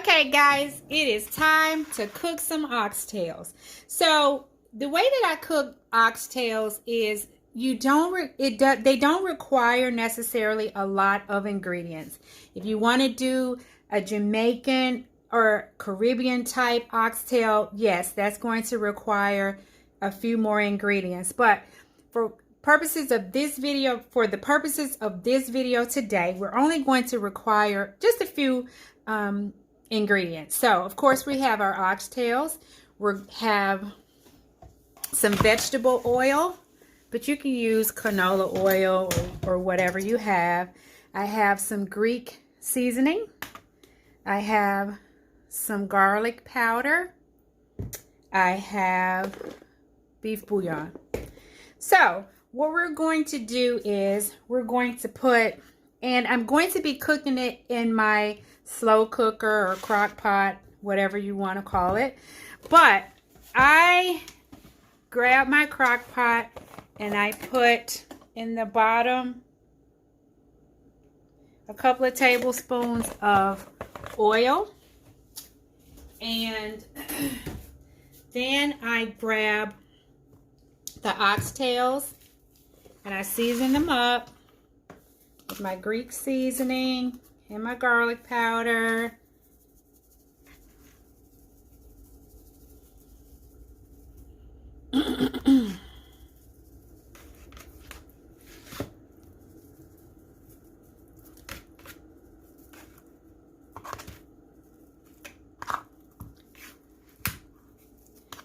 Okay, guys, it is time to cook some oxtails. So the way that I cook oxtails is they don't require necessarily a lot of ingredients. If you want to do a Jamaican or Caribbean type oxtail, yes, that's going to require a few more ingredients. But for the purposes of this video today, we're only going to require just a few ingredients. So, of course, we have our oxtails. We have some vegetable oil, but you can use canola oil or whatever you have. I have some Greek seasoning. I have some garlic powder. I have beef bouillon. So, what we're going to do is we're going to put, and I'm going to be cooking it in my slow cooker or crock pot, whatever you want to call it. But I grab my crock pot and I put in the bottom a couple of tablespoons of oil, and then I grab the oxtails and I season them up with my Greek seasoning and my garlic powder.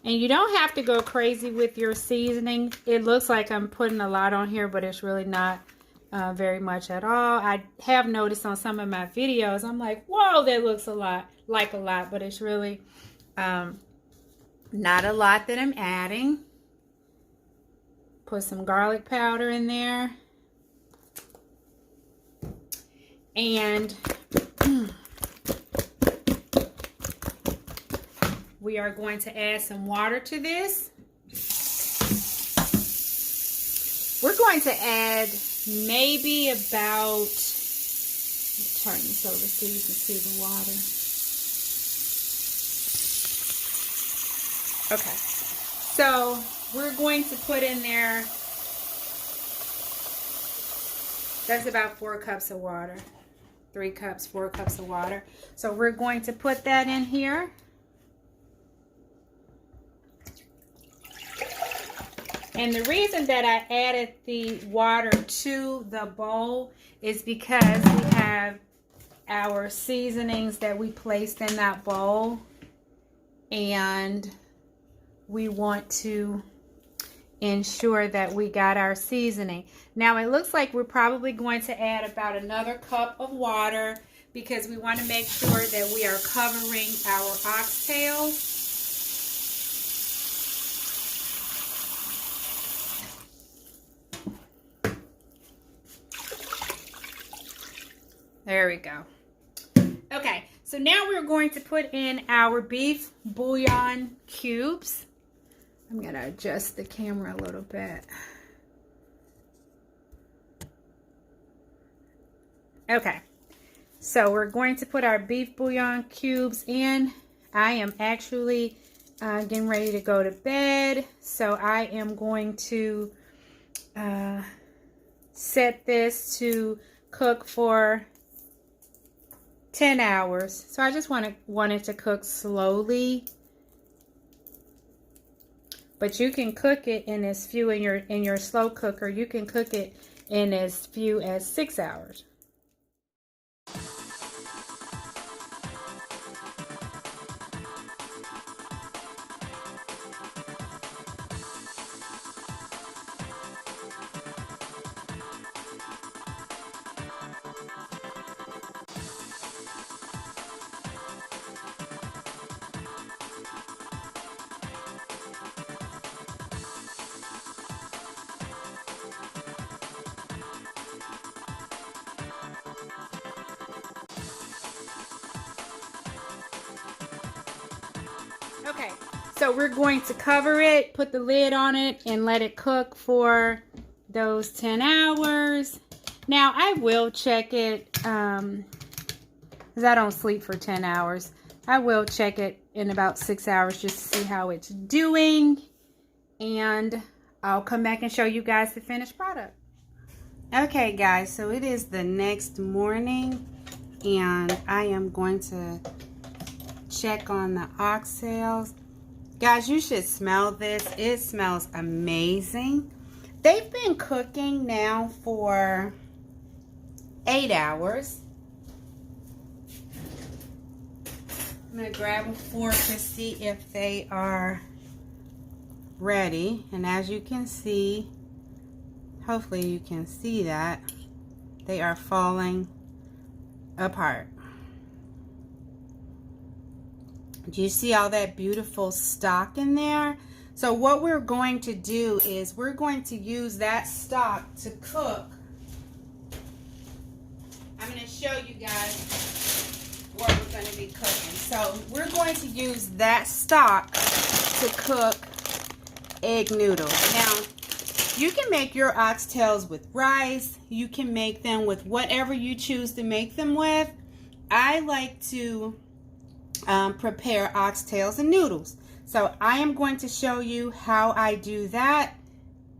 And you don't have to go crazy with your seasoning. It looks like I'm putting a lot on here, but it's really not very much at all. I have noticed on some of my videos, I'm like, whoa, that looks like a lot, but it's really not a lot that I'm adding. Put some garlic powder in there. And we are going to add some water to this. We're going to add maybe about, turn this over so you can see the water. Okay, so we're going to put in there, that's about 4 cups of water. 3 cups, 4 cups of water. So we're going to put that in here. And the reason that I added the water to the bowl is because we have our seasonings that we placed in that bowl, and we want to ensure that we got our seasoning. Now it looks like we're probably going to add about another cup of water because we want to make sure that we are covering our oxtails. There we go. Okay, so now we're going to put in our beef bouillon cubes. I'm going to adjust the camera a little bit. Okay, so we're going to put our beef bouillon cubes in. I am actually getting ready to go to bed, so I am going to set this to cook for 10 hours. So I just want it to cook slowly. But you can cook it in as few in your slow cooker. You can cook it in as few as 6 hours. Okay, so we're going to cover it, put the lid on it, and let it cook for those 10 hours. Now, I will check it, because I don't sleep for 10 hours. I will check it in about 6 hours just to see how it's doing. And I'll come back and show you guys the finished product. Okay guys, so it is the next morning and I am going to check on the oxtails. Guys, you should smell this. It smells amazing. They've been cooking now for 8 hours. I'm going to grab a fork to see if they are ready. And as you can see, hopefully you can see that, they are falling apart. Do you see all that beautiful stock in there? So what we're going to do is we're going to use that stock to cook. I'm going to show you guys what we're going to be cooking. So we're going to use that stock to cook egg noodles. Now, you can make your oxtails with rice. You can make them with whatever you choose to make them with. I like to prepare oxtails and noodles. So I am going to show you how I do that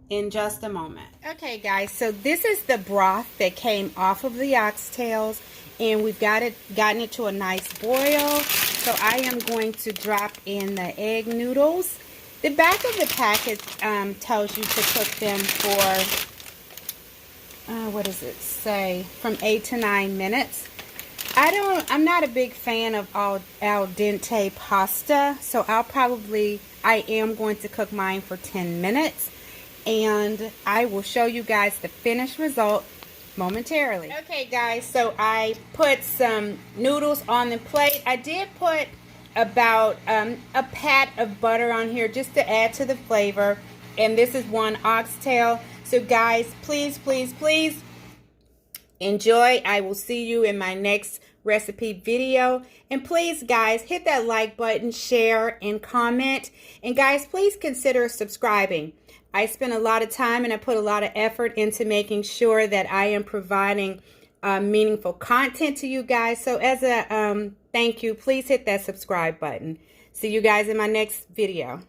in just a moment. Okay guys, so this is the broth that came off of the oxtails, and we've gotten it to a nice boil. So I am going to drop in the egg noodles. The back of the packet tells you to cook them for, what does it say, from 8 to 9 minutes. I'm not a big fan of al dente pasta, so I am going to cook mine for 10 minutes, and I will show you guys the finished result momentarily. Okay guys, so I put some noodles on the plate. I did put about a pat of butter on here just to add to the flavor, and this is one oxtail. So guys, please enjoy. I will see you in my next recipe video, and please guys, hit that like button, share and comment, and guys, please consider subscribing. I spend a lot of time and I put a lot of effort into making sure that I am providing meaningful content to you guys. So as a thank you, please hit that subscribe button. See you guys in my next video.